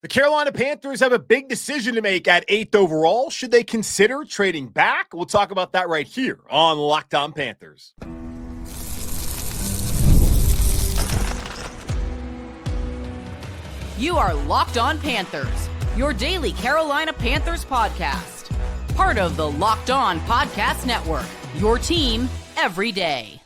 The Carolina Panthers have a big decision to make at 8th overall. Should they consider trading back? We'll talk about that right here on Locked On Panthers. You are Locked On Panthers, your daily Carolina Panthers podcast. Part of the Locked On Podcast Network, your team every day.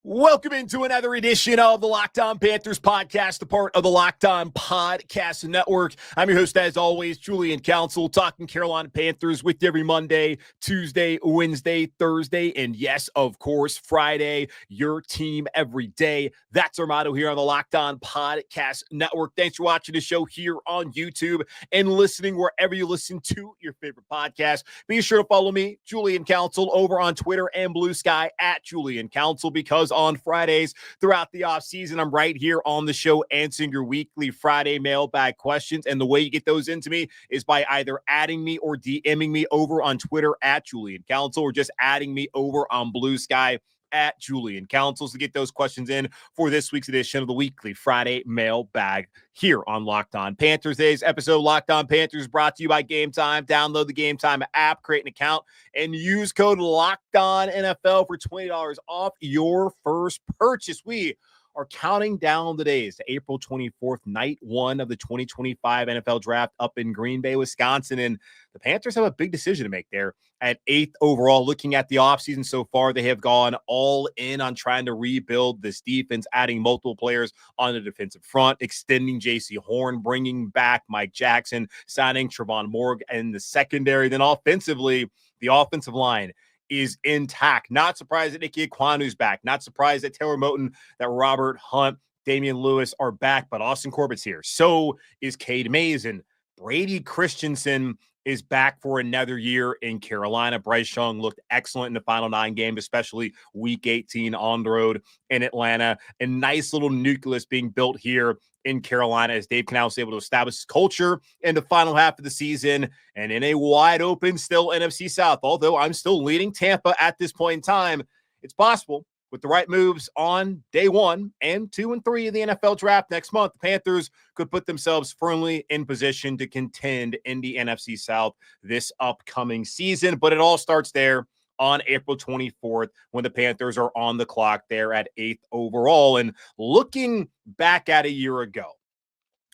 Welcome into another edition of the Locked On Panthers podcast, a part of the Locked On Podcast Network. I'm your host, as always, Julian Council, talking Carolina Panthers with you every Monday, Tuesday, Wednesday, Thursday, and yes, of course, Friday, your team every day. That's our motto here on the Locked On Podcast Network. Thanks for watching the show here on YouTube and listening wherever you listen to your favorite podcast. Be sure to follow me, Julian Council, over on Twitter and Blue Sky at Julian Council, because on Fridays throughout the offseason, I'm right here on the show answering your weekly Friday mailbag questions. And the way you get those into me is by either adding me or DMing me over on Twitter at Julian Council, or just adding me over on Blue Sky at Julian Council to get those questions in for this week's edition of the weekly Friday mailbag here on Locked On Panthers. Today's episode of Locked On Panthers brought to you by Game Time. Download the Game Time app, create an account, and use code LOCKEDONNFL for $20 off your first purchase. We are counting down the days to April 24th, night one of the 2025 NFL Draft up in Green Bay, Wisconsin. And the Panthers have a big decision to make there at 8th overall. Looking at the offseason so far, they have gone all in on trying to rebuild this defense, adding multiple players on the defensive front, extending J.C. Horn, bringing back Mike Jackson, signing Trevon Moehrig in the secondary. Then offensively, the offensive line is intact. Not surprised that Nicky Ekwonu's back. Not surprised that Taylor Moton, that Robert Hunt, Damian Lewis are back, but Austin Corbett's here. So is Cade Mays, and Brady Christensen is back for another year in Carolina. Bryce Young looked excellent in the final 9 games, especially week 18 on the road in Atlanta. A nice little nucleus being built here in Carolina as Dave Canal was able to establish his culture in the final half of the season and in a wide open still NFC South. Although I'm still leading Tampa at this point in time, it's possible with the right moves on day 1 and 2 and 3 of the NFL Draft next month, the Panthers could put themselves firmly in position to contend in the NFC South this upcoming season. But it all starts there on April 24th when the Panthers are on the clock there at 8th overall. And looking back at a year ago,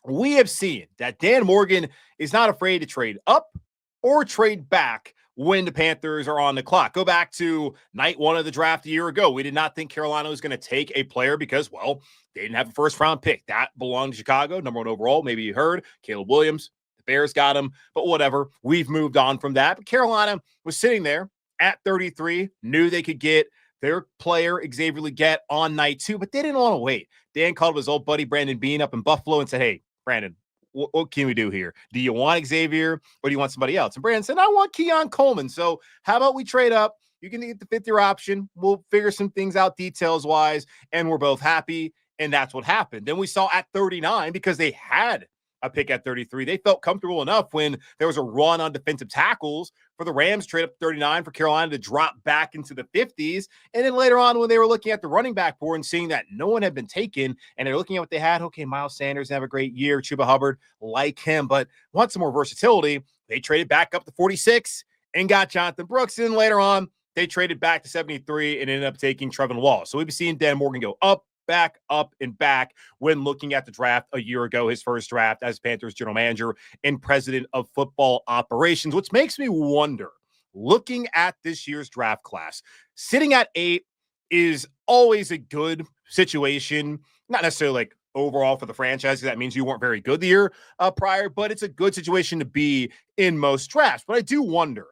we have seen that Dan Morgan is not afraid to trade up or trade back when the Panthers are on the clock. Go back to night 1 of the draft a year ago. We did not think Carolina was going to take a player because, well, they didn't have a first-round pick. That belonged to Chicago, number 1 overall. Maybe you heard Caleb Williams. The Bears got him, but whatever. We've moved on from that. But Carolina was sitting there at 33, knew they could get their player, Xavier Legette, on night 2, but they didn't want to wait. Dan called his old buddy Brandon Beane up in Buffalo and said, hey, Brandon, what can we do here? Do you want Xavier or do you want somebody else? And Brandon said, I want Keon Coleman. So how about we trade up? You can get the 5th-year option. We'll figure some things out details-wise, and we're both happy, and that's what happened. Then we saw at 39, because they had a pick at 33, they felt comfortable enough when there was a run on defensive tackles for the Rams trade up 39 for Carolina to drop back into the 50s. And then later on, when they were looking at the running back board and seeing that no one had been taken, and they're looking at what they had, okay, Miles Sanders have a great year, Chuba Hubbard, like him, but want some more versatility. They traded back up to 46 and got Jonathan Brooks. And then later on, they traded back to 73 and ended up taking Trevin Wallace. So we've been seeing Dan Morgan go up, back, up, and back when looking at the draft a year ago, his first draft as Panthers general manager and president of football operations, which makes me wonder, looking at this year's draft class, sitting at 8 is always a good situation, not necessarily like overall for the franchise, because that means you weren't very good the year prior, but it's a good situation to be in most drafts. But I do wonder,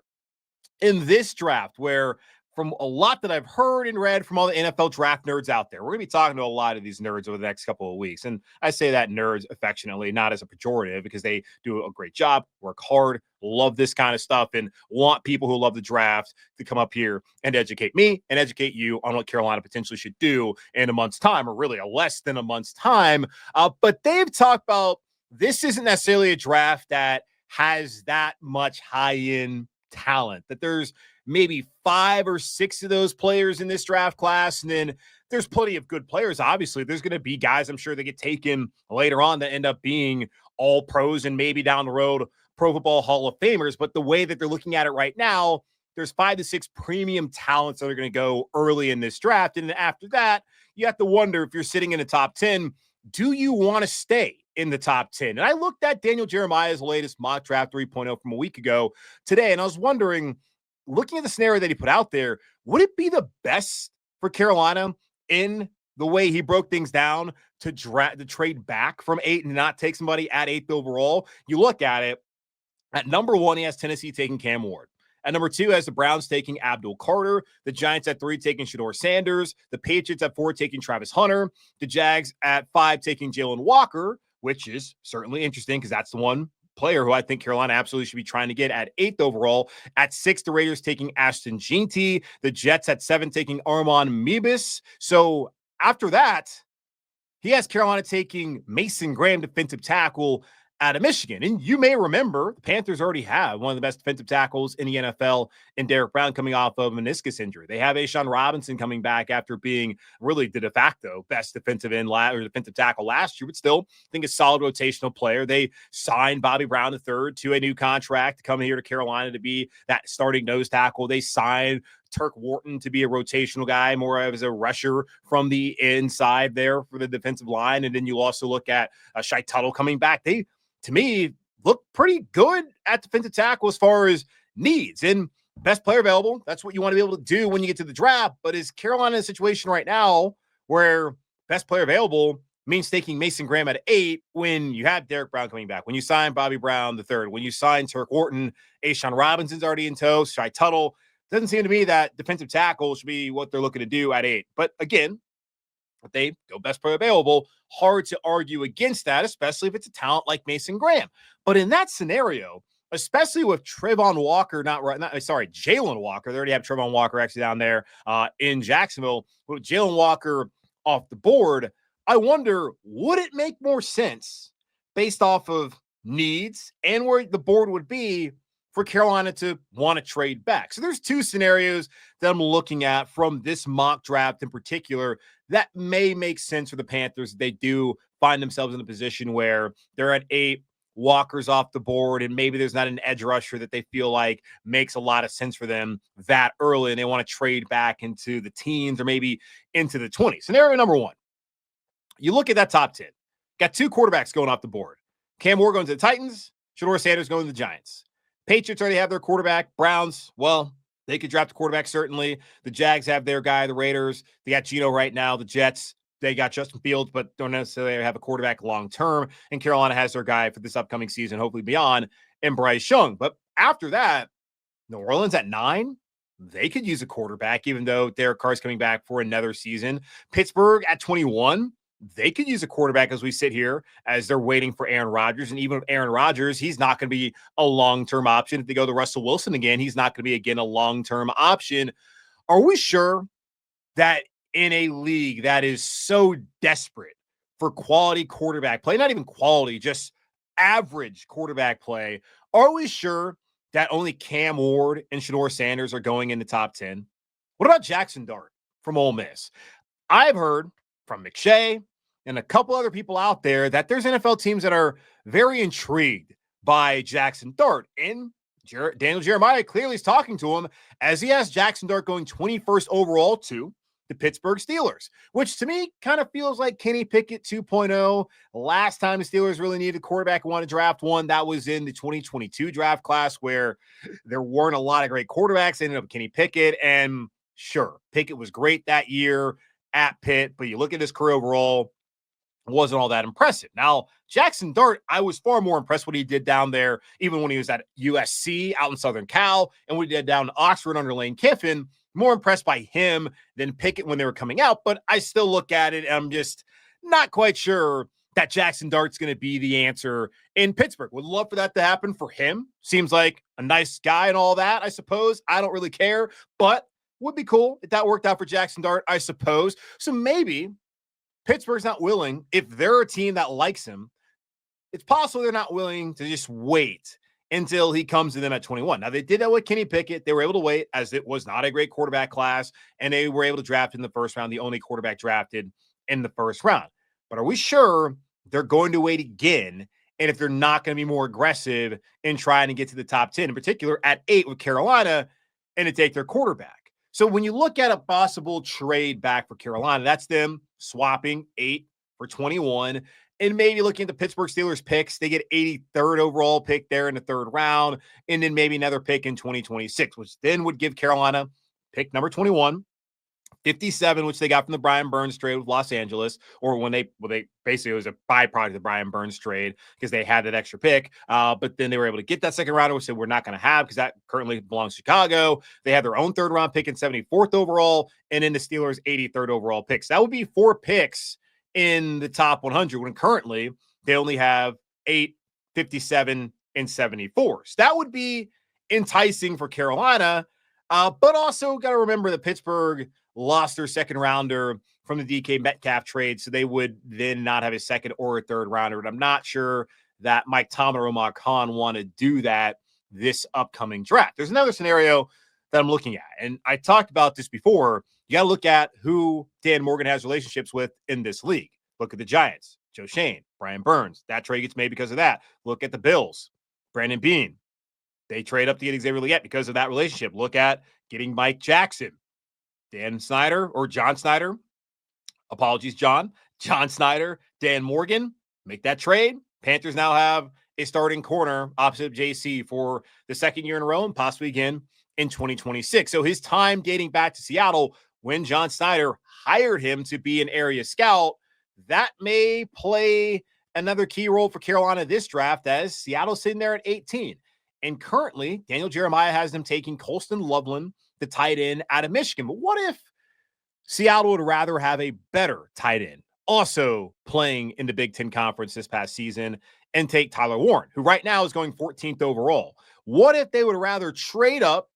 in this draft, where from a lot that I've heard and read from all the NFL draft nerds out there, we're going to be talking to a lot of these nerds over the next couple of weeks. And I say that nerds affectionately, not as a pejorative, because they do a great job, work hard, love this kind of stuff, and want people who love the draft to come up here and educate me and educate you on what Carolina potentially should do in a month's time, or really a less than a month's time. But they've talked about this isn't necessarily a draft that has that much high-end talent, that there's maybe 5 or 6 of those players in this draft class. And then there's plenty of good players. Obviously, there's going to be guys, I'm sure, that get taken later on that end up being all pros and maybe down the road Pro Football Hall of Famers. But the way that they're looking at it right now, there's 5 to 6 premium talents that are going to go early in this draft. And then after that, you have to wonder, if you're sitting in the top 10, do you want to stay in the top 10? And I looked at Daniel Jeremiah's latest mock draft 3.0 from a week ago today, and I was wondering, looking at the scenario that he put out there, would it be the best for Carolina in the way he broke things down to trade back from 8 and not take somebody at 8th overall? You look at it, at number 1, he has Tennessee taking Cam Ward. At number 2, has the Browns taking Abdul Carter. The Giants at 3 taking Shedeur Sanders. The Patriots at 4 taking Travis Hunter. The Jags at 5 taking Jalen Walker, which is certainly interesting because that's the one player who I think Carolina absolutely should be trying to get at 8th overall. At 6, the Raiders taking Ashton Jeanty. The Jets at 7 taking Armand Mebus. So after that, he has Carolina taking Mason Graham, defensive tackle, out of Michigan. And you may remember the Panthers already have one of the best defensive tackles in the NFL in Derek Brown coming off of a meniscus injury. They have Ashawn Robinson coming back after being really the de facto best defensive tackle last year, but still I think a solid rotational player. They signed Bobby Brown III to a new contract to come here to Carolina to be that starting nose tackle. They signed Turk Wharton to be a rotational guy, more as a rusher from the inside there for the defensive line. And then you also look at Shai Tuttle coming back. They, to me, look pretty good at defensive tackle as far as needs. And best player available, that's what you want to be able to do when you get to the draft. But is Carolina in a situation right now where best player available means taking Mason Graham at 8 when you have Derek Brown coming back, when you sign Bobby Brown III, when you sign Turk Wharton, Ashawn Robinson's already in tow, Shai Tuttle? Doesn't seem to me that defensive tackle should be what they're looking to do at 8. But again, if they go best player available, hard to argue against that, especially if it's a talent like Mason Graham. But in that scenario, especially with Jalen Walker, they already have Trevon Walker actually down there in Jacksonville. With Jalen Walker off the board, I wonder, would it make more sense based off of needs and where the board would be for Carolina to want to trade back? So there's 2 scenarios that I'm looking at from this mock draft in particular that may make sense for the Panthers. They do find themselves in a position where they're at 8, Walker's off the board, and maybe there's not an edge rusher that they feel like makes a lot of sense for them that early, and they want to trade back into the teens or maybe into the 20s. Scenario number 1, you look at that top 10. Got 2 quarterbacks going off the board. Cam Ward going to the Titans, Shedeur Sanders going to the Giants. Patriots already have their quarterback. Browns, well, they could draft a quarterback, certainly. The Jags have their guy. The Raiders, they got Geno right now. The Jets, they got Justin Fields, but don't necessarily have a quarterback long-term. And Carolina has their guy for this upcoming season, hopefully beyond, and Bryce Young. But after that, New Orleans at 9, they could use a quarterback, even though Derek Carr's coming back for another season. Pittsburgh at 21, they could use a quarterback as we sit here, as they're waiting for Aaron Rodgers. And even with Aaron Rodgers, he's not going to be a long-term option. If they go to Russell Wilson again, he's not going to be, again, a long-term option. Are we sure that in a league that is so desperate for quality quarterback play, not even quality, just average quarterback play, are we sure that only Cam Ward and Shedeur Sanders are going in the top 10? What about Jackson Dart from Ole Miss? I've heard from McShay and a couple other people out there that there's NFL teams that are very intrigued by Jackson Dart. And Daniel Jeremiah clearly is talking to him, as he has Jackson Dart going 21st overall to the Pittsburgh Steelers, which to me kind of feels like Kenny Pickett 2.0. Last time the Steelers really needed a quarterback and wanted to draft one, that was in the 2022 draft class, where there weren't a lot of great quarterbacks. They ended up with Kenny Pickett, and sure, Pickett was great that year at Pitt, but you look at his career overall, wasn't all that impressive. Now, Jackson Dart, I was far more impressed what he did down there, even when he was at USC out in Southern Cal, and what he did down in Oxford under Lane Kiffin. More impressed by him than Pickett when they were coming out, but I still look at it and I'm just not quite sure that Jackson Dart's going to be the answer in Pittsburgh. Would love for that to happen for him. Seems like a nice guy and all that, I suppose. I don't really care, but would be cool if that worked out for Jackson Dart, I suppose. So maybe Pittsburgh's not willing, if they're a team that likes him, it's possible they're not willing to just wait until he comes to them at 21. Now, they did that with Kenny Pickett. They were able to wait, as it was not a great quarterback class, and they were able to draft in the first round, the only quarterback drafted in the first round. But are we sure they're going to wait again and if they're not going to be more aggressive in trying to get to the top 10, in particular at 8 with Carolina, and to take their quarterback. So when you look at a possible trade back for Carolina, that's them swapping 8 for 21, and maybe looking at the Pittsburgh Steelers picks. They get 83rd overall pick there in the 3rd round, and then maybe another pick in 2026, which then would give Carolina pick number 21, 57, which they got from the Brian Burns trade with Los Angeles, or when they basically, it was a byproduct of the Brian Burns trade because they had that extra pick. But then they were able to get that second rounder, which they were not going to have because that currently belongs to Chicago. They had their own 3rd round pick in 74th overall, and then the Steelers 83rd overall picks. That would be 4 picks in the top 100 when currently they only have 8, 57, and 74. So that would be enticing for Carolina. But also got to remember that Pittsburgh lost their 2nd rounder from the DK Metcalf trade, so they would then not have a 2nd or a 3rd rounder. And I'm not sure that Mike Tomlin or Omar Khan want to do that this upcoming draft. There's another scenario that I'm looking at, and I talked about this before. You got to look at who Dan Morgan has relationships with in this league. Look at the Giants, Joe Shane, Brian Burns. That trade gets made because of that. Look at the Bills, Brandon Beane. They trade up to get Xavier Legette because of that relationship. Look at getting Mike Jackson, Dan Snyder or John Snyder. Apologies, John Snyder, Dan Morgan. Make that trade. Panthers now have a starting corner opposite of JC for the 2nd year in a row and possibly again in 2026. So his time dating back to Seattle when John Snyder hired him to be an area scout, that may play another key role for Carolina this draft as Seattle's sitting there at 18. And currently, Daniel Jeremiah has them taking Colston Loveland, the tight end out of Michigan. But what if Seattle would rather have a better tight end also playing in the Big Ten Conference this past season and take Tyler Warren, who right now is going 14th overall? What if they would rather trade up,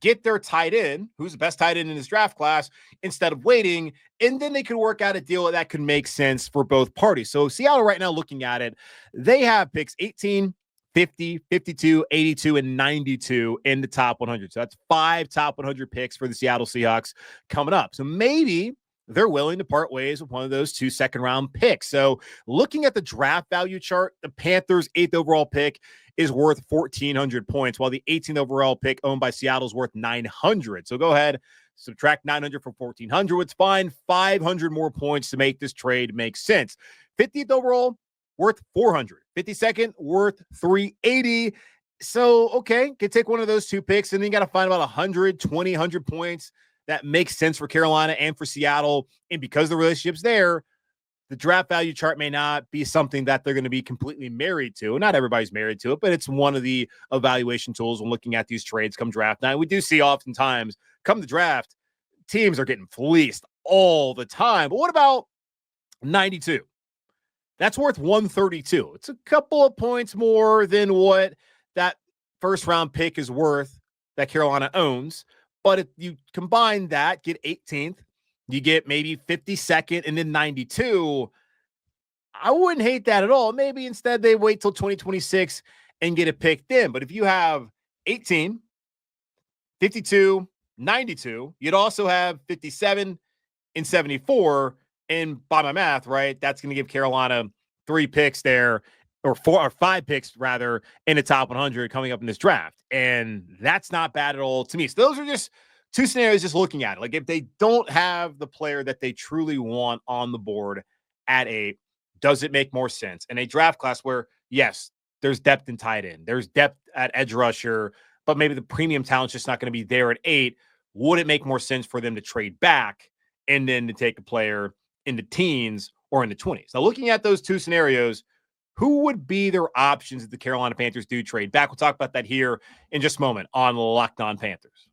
get their tight end, who's the best tight end in this draft class, instead of waiting, and then they could work out a deal that could make sense for both parties? So Seattle right now, looking at it, they have picks 18, 50, 52, 82, and 92 in the top 100. So that's 5 top 100 picks for the Seattle Seahawks coming up. So maybe they're willing to part ways with one of those 2 2nd-round picks. So looking at the draft value chart, the Panthers' 8th overall pick is worth 1,400 points, while the 18th overall pick owned by Seattle is worth 900. So go ahead, subtract 900 from 1,400. It's fine. 500 more points to make this trade make sense. 50th overall, worth 400. 52nd, worth 380. So, okay, could take one of those 2 picks, and then you got to find about 100 points that makes sense for Carolina and for Seattle. And because the relationship's there, the draft value chart may not be something that they're going to be completely married to. Not everybody's married to it, but it's one of the evaluation tools when looking at these trades come draft night. We do see oftentimes come the draft, teams are getting fleeced all the time. But what about 92? That's worth 132. It's a couple of points more than what that 1st round pick is worth that Carolina owns. But if you combine that, get 18th, you get maybe 52nd and then 92. I wouldn't hate that at all. Maybe instead they wait till 2026 and get a pick then. But if you have 18, 52, 92, you'd also have 57 and 74. And by my math, right, that's going to give Carolina 3 picks there, or 4 or 5 picks rather, in the top 100 coming up in this draft. And that's not bad at all to me. So those are just 2 scenarios just looking at it. Like if they don't have the player that they truly want on the board at 8, does it make more sense? In a draft class where, yes, there's depth in tight end, there's depth at edge rusher, but maybe the premium talent's just not going to be there at 8, would it make more sense for them to trade back and then to take a player in the teens or in the 20s? Now, looking at those 2 scenarios, who would be their options if the Carolina Panthers do trade back? We'll talk about that here in just a moment on Locked On Panthers.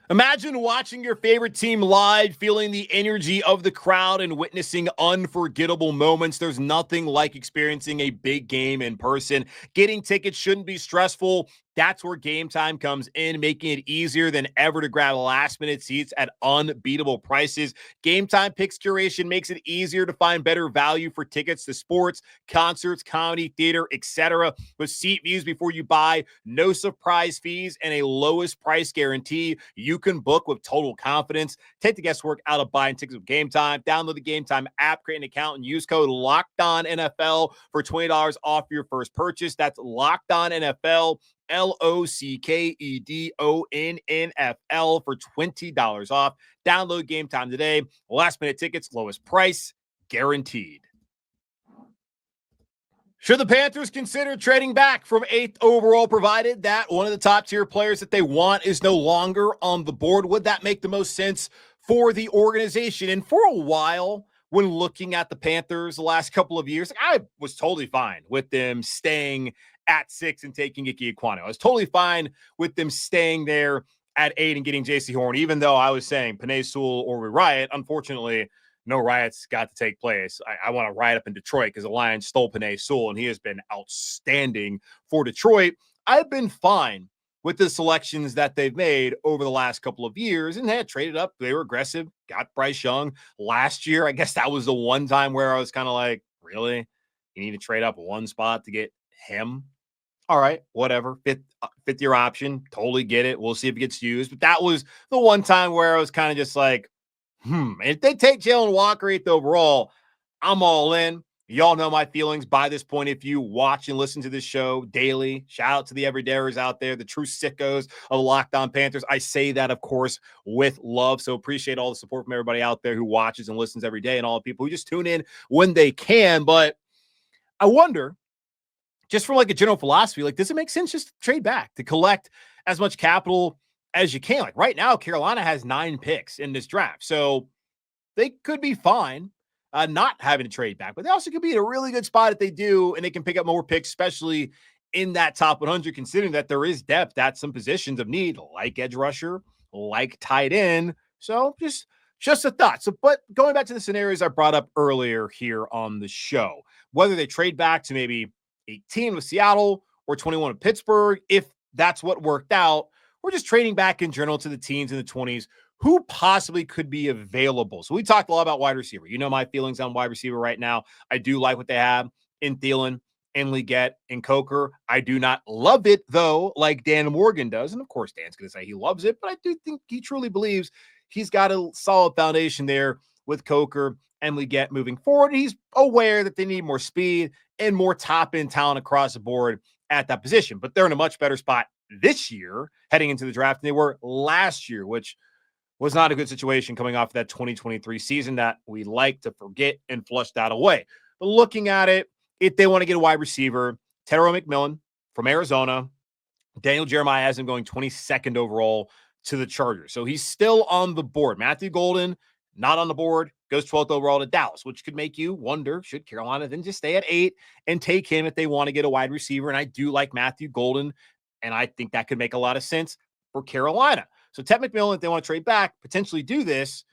Imagine watching your favorite team live, feeling the energy of the crowd and witnessing unforgettable moments. There's nothing like experiencing a big game in person. Getting tickets shouldn't be stressful. That's where Game Time comes in, making it easier than ever to grab last-minute seats at unbeatable prices. Game Time Picks curation makes it easier to find better value for tickets to sports, concerts, comedy, theater, etc. With seat views before you buy, no surprise fees, and a lowest price guarantee, you can book with total confidence. Take the guesswork out of buying tickets with Game Time. Download the Game Time app, create an account, and use code LOCKEDONNFL for $20 off your first purchase. That's LOCKEDONNFL. LOCKEDONNFL for $20 off. Download Game Time today. Last minute tickets, lowest price, guaranteed. Should the Panthers consider trading back from 8th overall, provided that one of the top tier players that they want is no longer on the board? Would that make the most sense for the organization? And for a while, when looking at the Panthers the last couple of years, I was totally fine with them staying at 6 and taking Ike Ekwonu. I was totally fine with them staying there at 8 and getting J.C. Horn, even though I was saying Penei Sewell or we riot. Unfortunately, no riots got to take place. I want to riot up in Detroit because the Lions stole Penei Sewell, and he has been outstanding for Detroit. I've been fine with the selections that they've made over the last couple of years, and they had traded up. They were aggressive, got Bryce Young last year. I guess that was the one time where I was kind of like, really? You need to trade up one spot to get him? All right, whatever. Fifth year option. Totally get it. We'll see if it gets used. But that was the one time where I was kind of just like, if they take Jalen Walker 8th overall, I'm all in. Y'all know my feelings by this point. If you watch and listen to this show daily, shout out to the everydayers out there, the true sickos of Locked On Panthers. I say that, of course, with love. So appreciate all the support from everybody out there who watches and listens every day and all the people who just tune in when they can. But I wonder, just from like a general philosophy, like, does it make sense just to trade back to collect as much capital as you can? Like right now, Carolina has 9 picks in this draft. So they could be fine not having to trade back, but they also could be in a really good spot if they do, and they can pick up more picks, especially in that top 100, considering that there is depth at some positions of need, like edge rusher, like tight end. So just a thought. So, but going back to the scenarios I brought up earlier here on the show, whether they trade back to maybe 18 with Seattle or 21 with Pittsburgh, if that's what worked out, or just trading back in general to the teens and the 20s, who possibly could be available. So we talked a lot about wide receiver. You know my feelings on wide receiver right now. I do like what they have in Thielen, in Leggett, in Coker. I do not love it, though, like Dan Morgan does. And, of course, Dan's going to say he loves it, but I do think he truly believes he's got a solid foundation there with Coker and Leggett moving forward. He's aware that they need more speed and more top-end talent across the board at that position. But they're in a much better spot this year heading into the draft than they were last year, which was not a good situation coming off that 2023 season that we like to forget and flush that away. But looking at it, if they want to get a wide receiver, Tedero McMillan from Arizona, Daniel Jeremiah has him going 22nd overall to the Chargers. So he's still on the board. Matthew Golden, not on the board, goes 12th overall to Dallas, which could make you wonder, should Carolina then just stay at 8 and take him if they want to get a wide receiver? And I do like Matthew Golden, and I think that could make a lot of sense for Carolina. So Ted McMillan, if they want to trade back, potentially do this,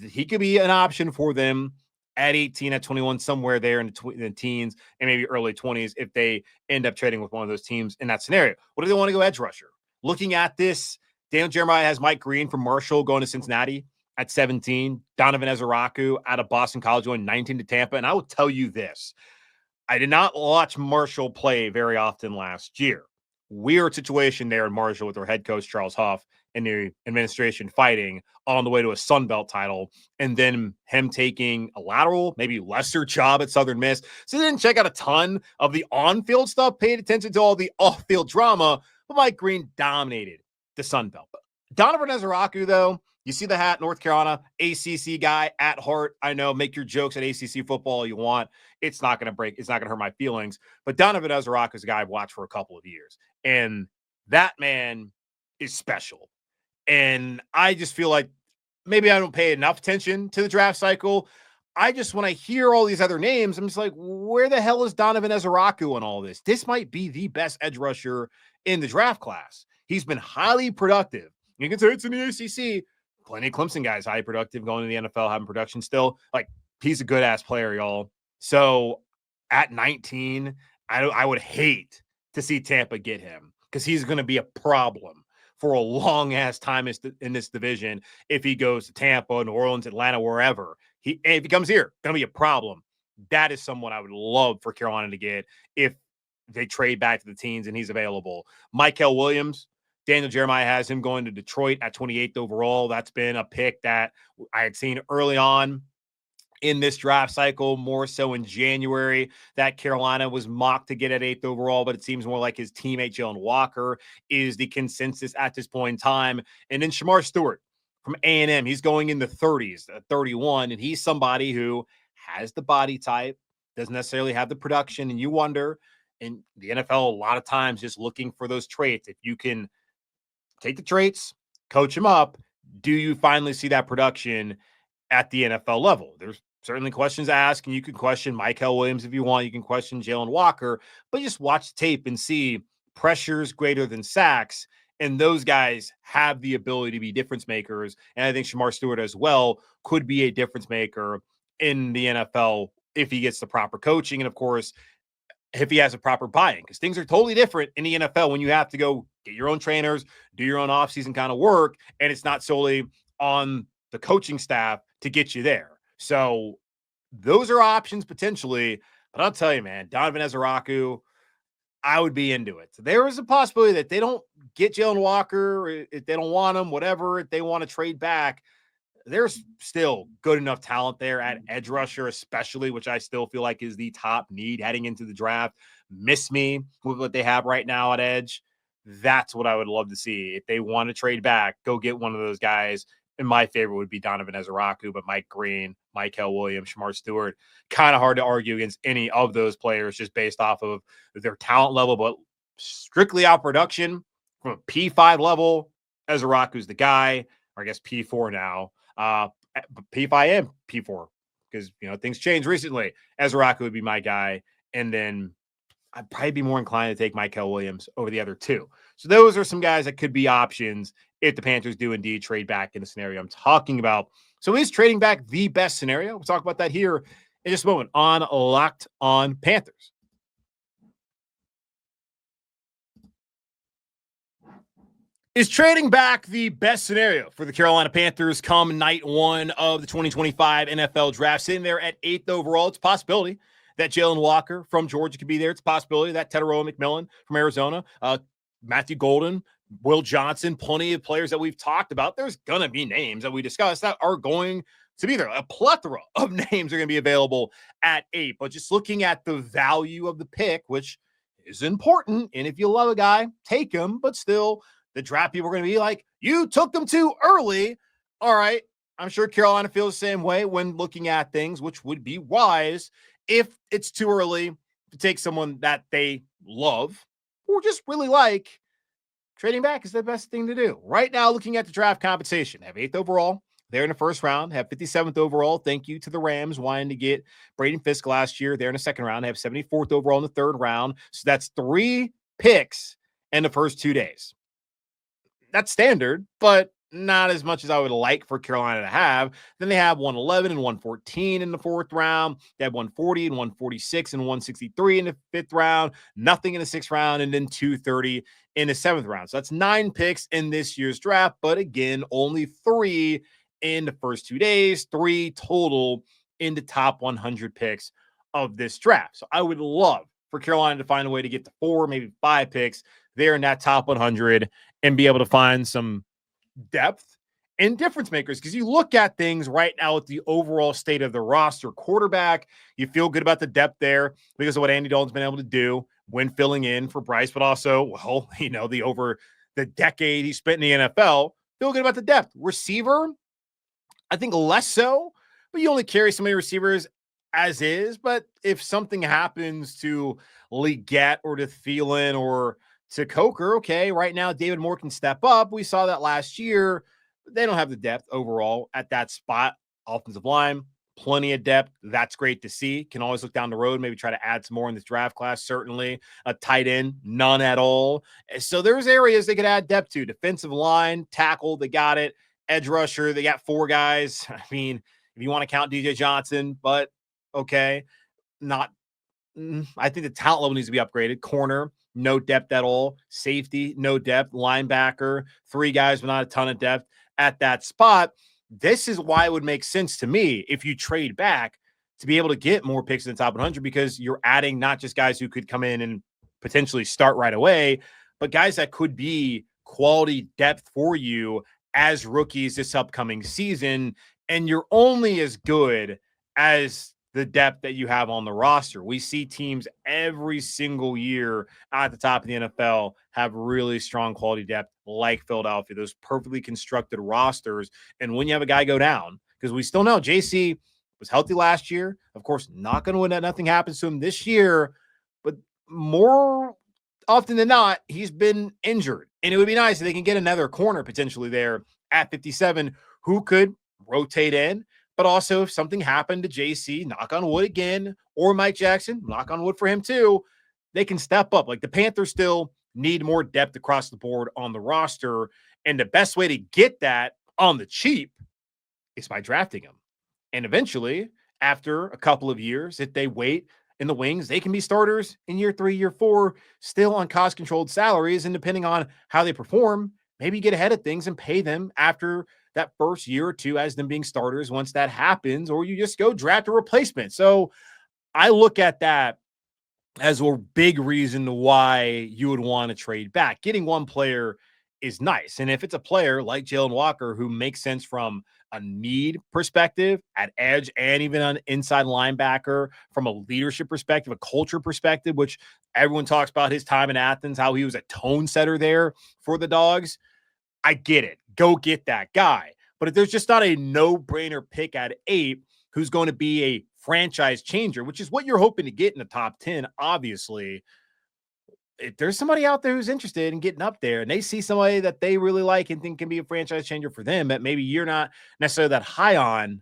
he could be an option for them at 18, at 21, somewhere there in the teens and maybe early 20s if they end up trading with one of those teams in that scenario. What do they want to go edge rusher? Looking at this, Daniel Jeremiah has Mike Green from Marshall going to Cincinnati at 17, Donovan Ezeraku out of Boston College going 19 to Tampa. And I will tell you this, I did not watch Marshall play very often last year. Weird situation there in Marshall with their head coach, Charles Huff, and the administration fighting on the way to a Sun Belt title, and then him taking a lateral, maybe lesser job at Southern Miss. So they didn't check out a ton of the on-field stuff, paid attention to all the off-field drama, but Mike Green dominated the Sun Belt. Donovan Ezeraku, though, you see the hat, North Carolina, ACC guy at heart. I know, make your jokes at ACC football all you want. It's not going to break. It's not going to hurt my feelings. But Donovan Ezeraku is a guy I've watched for a couple of years. And that man is special. And I just feel like maybe I don't pay enough attention to the draft cycle. When I hear all these other names, I'm just like, where the hell is Donovan Ezeraku in all this? This might be the best edge rusher in the draft class. He's been highly productive. You can say it's in the ACC. Plenty of Clemson guys highly productive going to the NFL, having production still. Like, he's a good-ass player, y'all. So at 19, I would hate to see Tampa get him because he's going to be a problem for a long-ass time in this division if he goes to Tampa, New Orleans, Atlanta, wherever. If he comes here, going to be a problem. That is someone I would love for Carolina to get if they trade back to the teens and he's available. Michael Williams, Daniel Jeremiah has him going to Detroit at 28th overall. That's been a pick that I had seen early on in this draft cycle, more so in January, that Carolina was mocked to get at 8th overall, but it seems more like his teammate Jalen Walker is the consensus at this point in time. And then Shamar Stewart from A&M, he's going in the 30s, 31, and he's somebody who has the body type, doesn't necessarily have the production, and you wonder, in the NFL, a lot of times just looking for those traits. If you can take the traits, coach them up, do you finally see that production at the NFL level? There's certainly questions to ask, and you can question Michael Williams if you want. You can question Jalen Walker, but just watch the tape and see pressures greater than sacks, and those guys have the ability to be difference makers. And I think Shamar Stewart as well could be a difference maker in the NFL if he gets the proper coaching, and of course, if he has a proper buy-in, because things are totally different in the NFL when you have to go get your own trainers, do your own offseason kind of work, and it's not solely on the coaching staff to get you there. So those are options potentially, but I'll tell you, man, Donovan Ezeraku, I would be into it. So there is a possibility that they don't get Jalen Walker, if they don't want him, whatever, if they want to trade back. There's still good enough talent there at edge rusher, especially, which I still feel like is the top need heading into the draft. Miss me with what they have right now at edge. That's what I would love to see. If they want to trade back, go get one of those guys. And my favorite would be Donovan Ezeraku, but Mike Green, Michael Williams, Shamar Stewart, kind of hard to argue against any of those players just based off of their talent level, but strictly out production from a P5 level. Ezeraku's the guy, or I guess P4 now. P5 and P4 because, things changed recently. Ezeraku would be my guy. And then I'd probably be more inclined to take Michael Williams over the other two. So those are some guys that could be options if the Panthers do indeed trade back in the scenario I'm talking about. So is trading back the best scenario? We'll talk about that here in just a moment on Locked On Panthers. Is trading back the best scenario for the Carolina Panthers come night one of the 2025 NFL draft? Sitting there at 8th overall, it's a possibility that Jalen Walker from Georgia could be there. It's a possibility that Teteroa McMillan from Arizona, Matthew Golden, Will Johnson, plenty of players that we've talked about. There's going to be names that we discussed that are going to be there. A plethora of names are going to be available at 8. But just looking at the value of the pick, which is important, and if you love a guy, take him, but still – the draft people are going to be like, you took them too early. All right. I'm sure Carolina feels the same way when looking at things, which would be wise if it's too early to take someone that they love or just really like. Trading back is the best thing to do. Right now, looking at the draft compensation, have 8th overall. They're in the first round, have 57th overall. Thank you to the Rams wanting to get Braden Fisk last year. They're in the second round. They have 74th overall in the third round. So that's 3 picks in the first 2 days. That's standard, but not as much as I would like for Carolina to have. Then they have 111 and 114 in the 4th round. They have 140 and 146 and 163 in the 5th round. Nothing in the 6th round, and then 230 in the 7th round. So that's 9 picks in this year's draft, but again, only 3 in the first 2 days, 3 total in the top 100 picks of this draft. So I would love for Carolina to find a way to get to 4, maybe 5 picks there in that top 100 and be able to find some depth and difference makers. Because you look at things right now with the overall state of the roster, quarterback, you feel good about the depth there because of what Andy Dalton's been able to do when filling in for Bryce, but also, over the decade he spent in the NFL, feel good about the depth. Receiver, I think less so, but you only carry so many receivers as is. But if something happens to Leggett or to Thielen or to Coker, okay, right now David Moore can step up. We saw that last year. They don't have the depth overall at that spot. Offensive line, plenty of depth. That's great to see. Can always look down the road, maybe try to add some more in this draft class, certainly. A tight end, none at all. So there's areas they could add depth to. Defensive line, tackle, they got it. Edge rusher, they got 4 guys. I mean, if you want to count DJ Johnson, but okay, not I think the talent level needs to be upgraded. Corner, no depth at all. Safety, no depth. Linebacker, 3 guys with not a ton of depth at that spot. This is why it would make sense to me if you trade back to be able to get more picks in the top 100, because you're adding not just guys who could come in and potentially start right away, but guys that could be quality depth for you as rookies this upcoming season. And you're only as good as the depth that you have on the roster. We see teams every single year at the top of the NFL have really strong quality depth like Philadelphia, those perfectly constructed rosters. And when you have a guy go down, because we still know JC was healthy last year, of course, not going to win that. Nothing happens to him this year, but more often than not, he's been injured. And it would be nice if they can get another corner potentially there at 57 who could rotate in. But also, if something happened to JC, knock on wood again, or Mike Jackson, knock on wood for him too, they can step up. Like the Panthers still need more depth across the board on the roster. And the best way to get that on the cheap is by drafting them. And eventually, after a couple of years, if they wait in the wings, they can be starters in year 3, year 4, still on cost-controlled salaries. And depending on how they perform, maybe get ahead of things and pay them after that first year or 2 as them being starters once that happens, or you just go draft a replacement. So I look at that as a big reason why you would want to trade back. Getting one player is nice. And if it's a player like Jalen Walker who makes sense from a need perspective at edge and even on inside linebacker, from a leadership perspective, a culture perspective, which everyone talks about his time in Athens, how he was a tone setter there for the Dogs, I get it. Go get that guy. But if there's just not a no-brainer pick at 8 who's going to be a franchise changer, which is what you're hoping to get in the top 10, obviously, if there's somebody out there who's interested in getting up there and they see somebody that they really like and think can be a franchise changer for them that maybe you're not necessarily that high on,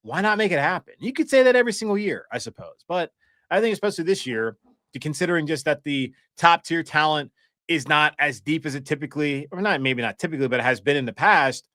why not make it happen? You could say that every single year, I suppose. But I think especially this year, considering just that the top-tier talent is not as deep as it typically, or not, maybe not typically, but it has been in the past,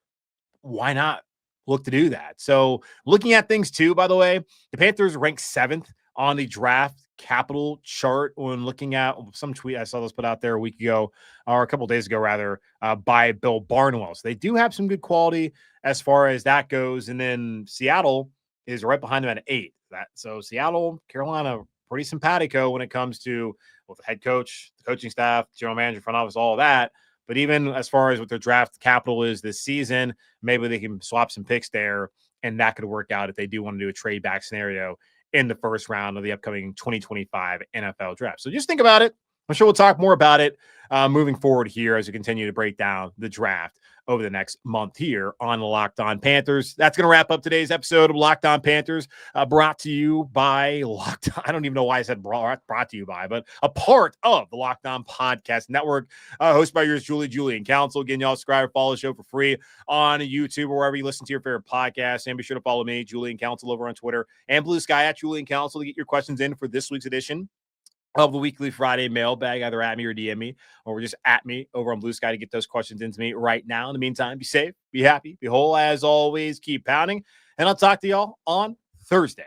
why not look to do that? So looking at things too, by the way, the Panthers ranked 7th on the draft capital chart when looking at some tweet I saw this put out there a week ago, or a couple days ago rather, by Bill Barnwell. So they do have some good quality as far as that goes. And then Seattle is right behind them at 8. So Seattle, Carolina, pretty simpatico when it comes to the head coach, the coaching staff, general manager, front office, all of that. But even as far as what their draft capital is this season, maybe they can swap some picks there, and that could work out if they do want to do a trade back scenario in the first round of the upcoming 2025 NFL draft. So just think about it. I'm sure we'll talk more about it moving forward here as we continue to break down the draft over the next month here on the Locked On Panthers. That's going to wrap up today's episode of Locked On Panthers, brought to you by Locked On. I don't even know why I said brought to you by, but a part of the Locked On Podcast Network, hosted by yours, Julian Council. Again, y'all subscribe or follow the show for free on YouTube or wherever you listen to your favorite podcast. And be sure to follow me, Julian Council, over on Twitter and Blue Sky at Julian Council to get your questions in for this week's edition of the weekly Friday mailbag, either at me or DM me, or just at me over on Blue Sky to get those questions into me right now. In the meantime, be safe, be happy, be whole. As always, keep pounding, and I'll talk to y'all on Thursday.